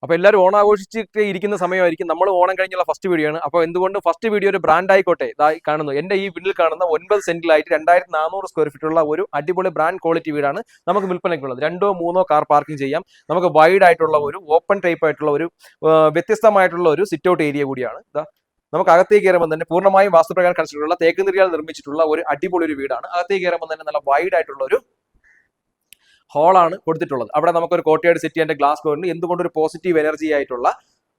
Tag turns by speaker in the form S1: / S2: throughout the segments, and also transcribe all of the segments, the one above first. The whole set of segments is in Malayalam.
S1: അപ്പോൾ എല്ലാവരും ഓണം ആഘോഷിച്ചിട്ട് ഇരിക്കുന്ന സമയമായിരിക്കും. നമ്മൾ ഓണം കഴിഞ്ഞുള്ള ഫസ്റ്റ് വീഡിയോ ആണ്. അപ്പോൾ എന്തുകൊണ്ട് ഫസ്റ്റ് വീഡിയോ ഒരു ബ്രാൻഡ് ആയിക്കോട്ടെ. ഇതായി കാണുന്നു, എൻ്റെ ഈ വീട്ടിൽ കാണുന്ന 9 സെന്റിലായിട്ട് 2400 സ്ക്വയർ ഫീറ്റ് ഉള്ള ഒരു അടിപൊളി ബ്രാൻഡ് ക്വാളിറ്റി വീടാണ് നമുക്ക് വിൽപ്പനയ്ക്കുള്ളത്. 2 or 3 കാർ പാർക്കിംഗ് ചെയ്യാം. നമുക്ക് വൈഡ് ആയിട്ടുള്ള ഒരു ഓപ്പൺ ടൈപ്പ് ആയിട്ടുള്ള ഒരു വ്യത്യസ്തമായിട്ടുള്ള ഒരു സിറ്റ് ഔട്ട് ഏരിയ കൂടിയാണ്. നമുക്ക് അകത്തേക്ക് കയറുമ്പോൾ തന്നെ പൂർണ്ണമായും വാസ്തുപ്രകാരം കൺസ്ട്രക്ട് തേക്ക് നിരയാൽ നിർമ്മിച്ചിട്ടുള്ള ഒരു അടിപൊളി ഒരു വീടാണ്. അകത്തേക്ക് കയറുമ്പോൾ തന്നെ നല്ല വൈഡ് ആയിട്ടുള്ള ഒരു ഹാളാണ് കൊടുത്തിട്ടുള്ളത്. അവിടെ നമുക്കൊരു കോട്ടയാട് സെറ്റ് ചെയ്യാൻ ഗ്ലാസ് ഡോറിന് എന്തുകൊണ്ടൊരു പോസിറ്റീവ് എനർജി ആയിട്ടുള്ള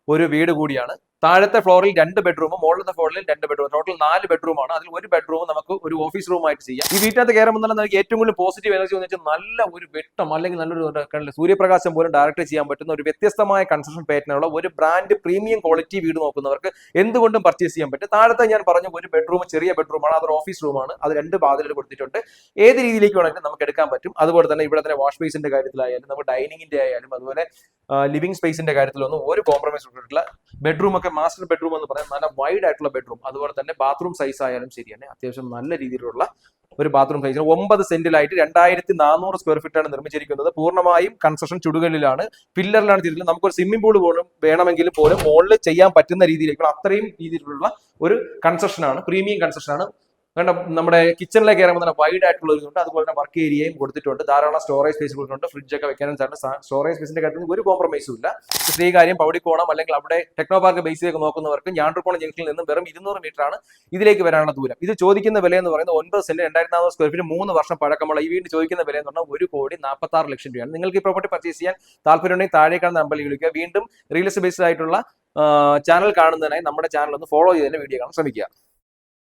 S1: ഒരു വീട് കൂടിയാണ്. താഴത്തെ ഫ്ലോറിൽ 2 ബെഡ്റൂമും മുകളിലത്തെ ഫ്ലോറിൽ 2 ബെഡ്റൂം, ടോട്ടൽ 4 ബെഡ്റൂമാണ്. അതിൽ ഒരു ബെഡ്റൂം നമുക്ക് ഒരു ഓഫീസ് റൂം ആയിട്ട് ചെയ്യാം. ഈ വീട്ടിനകത്ത് കയറുമ്പോൾ തന്നെ നമുക്ക് ഏറ്റവും കൂടുതൽ പോസിറ്റീവ് എനർജി എന്ന് വെച്ചാൽ നല്ല ഒരു വെട്ടം അല്ലെങ്കിൽ നല്ലൊരു സൂര്യപ്രകാശം പോലും ഡയറക്റ്റ് ചെയ്യാൻ പറ്റുന്ന ഒരു വ്യത്യസ്തമായ കൺസ്ട്രക്ഷൻ പാറ്റേണുള്ള ഒരു ബ്രാൻഡ് പ്രീമിയം ക്വാളിറ്റി വീട് നോക്കുന്നവർക്ക് എന്തുകൊണ്ടും പർച്ചേസ് ചെയ്യാൻ പറ്റും. താഴത്തെ ഞാൻ പറഞ്ഞ ഒരു ബെഡ്റൂം ചെറിയ ബെഡ്റൂമാണ്, അതൊരു ഓഫീസ് റൂമാണ്. അത് 2 വാതിലുകൾ കൊടുത്തിട്ടുണ്ട്. ഏത് രീതിയിലേക്ക് വേണമെങ്കിലും നമുക്ക് എടുക്കാൻ പറ്റും. അതുപോലെ തന്നെ ഇവിടെ തന്നെ വാഷ് ബേസിന്റെ കാര്യത്തിലായാലും നമുക്ക് ഡൈനിങ്ങിന്റെ ആയാലും അതുപോലെ ലിവിംഗ് സ്പേസിന്റെ കാര്യത്തിലൊന്നും ഒരു കോംപ്രമൈസ് കൊടുത്തിട്ടില്ല. ബെഡ്റൂം ഒക്കെ മാസ്റ്റർ ബെഡ്റൂം എന്ന് പറയാൻ നല്ല വൈഡ് ആയിട്ടുള്ള ബെഡ്റൂം. അതുപോലെ തന്നെ ബാത്റൂം സൈസ് ആയാലും ശരിയാണ്, അത്യാവശ്യം നല്ല രീതിയിലുള്ള ഒരു ബാത്റൂം സൈസ്. 9 സെന്റിലായിട്ട് 2400 സ്ക്വയർ ഫീറ്റ് ആണ് നിർമ്മിച്ചിരിക്കുന്നത്. പൂർണ്ണമായും കൺസ്ട്രക്ഷൻ ചുടുകല്ലിലാണ്, പില്ലറിലാണ് ചെയ്തിട്ടുള്ളത്. നമുക്കൊരു സ്വിമ്മിംഗ് പൂൾ പോലും വേണമെങ്കിൽ പോലും മുകളിൽ ചെയ്യാൻ പറ്റുന്ന രീതിയിലേക്കുള്ള അത്രയും രീതിയിലുള്ള ഒരു കൺസ്ട്രക്ഷൻ ആണ്, പ്രീമിയം കൺസ്ട്രക്ഷൻ ആണ്. കണ്ട നമ്മുടെ കിച്ചണിലേക്ക് കയറുമ്പോൾ തന്നെ വൈഡ് ആയിട്ടുള്ള ഒരു ഇതുണ്ട്. അതുപോലെ തന്നെ വർക്ക് ഏരിയയും കൊടുത്തിട്ടുണ്ട്. ധാരാളം സ്റ്റോറേജ് സ്പേസ് കൊടുത്തിട്ടുണ്ട്. ഫ്രിഡ്ജ് ഒക്കെ വെക്കാനും സ്റ്റോറേജ് സ്പേസിന്റെ കാര്യത്തിൽ ഒരു കോംപ്രമൈസും ഇല്ല. ശ്രീകാര്യം പൗടിക്കോണം അല്ലെങ്കിൽ അവിടെ ടെക്നോ പാർക്ക് ബേസിലേക്ക് നോക്കുന്നവർക്ക് ഞാണ്ടൂർക്കോണം ജംഗ്ഷനിൽ നിന്നും വെറും 200 മീറ്റർ ആണ് ഇതിലേക്ക് വരാനുള്ള ദൂരം. ഇത് ചോദിക്കുന്ന വില എന്ന് പറയുന്നത് 9 സെന്റ് 2400 സ്ക്വയർ ഫീറ്റ് 3 വർഷം പഴക്കമുള്ള ഈ വീടിന് ചോദിക്കുന്ന വില എന്ന് പറഞ്ഞാൽ 1,46,00,000 രൂപയാണ്. നിങ്ങൾക്ക് ഈ പ്രോപ്പർട്ടി പർച്ചേസ് ചെയ്യാൻ താല്പര്യമുണ്ടെങ്കിൽ താഴെ കാണുന്ന നമ്പറിൽ വിളിക്കുക. വീണ്ടും റിയൽ എസ്റ്റേറ്റ് ബേസ്ഡ് ആയിട്ടുള്ള ചാനൽ കാണുന്നതിനായി നമ്മുടെ ചാനൽ ഒന്ന് ഫോളോ ചെയ്തതിന്റെ വീഡിയോ കാണാൻ ശ്രമിക്കുക.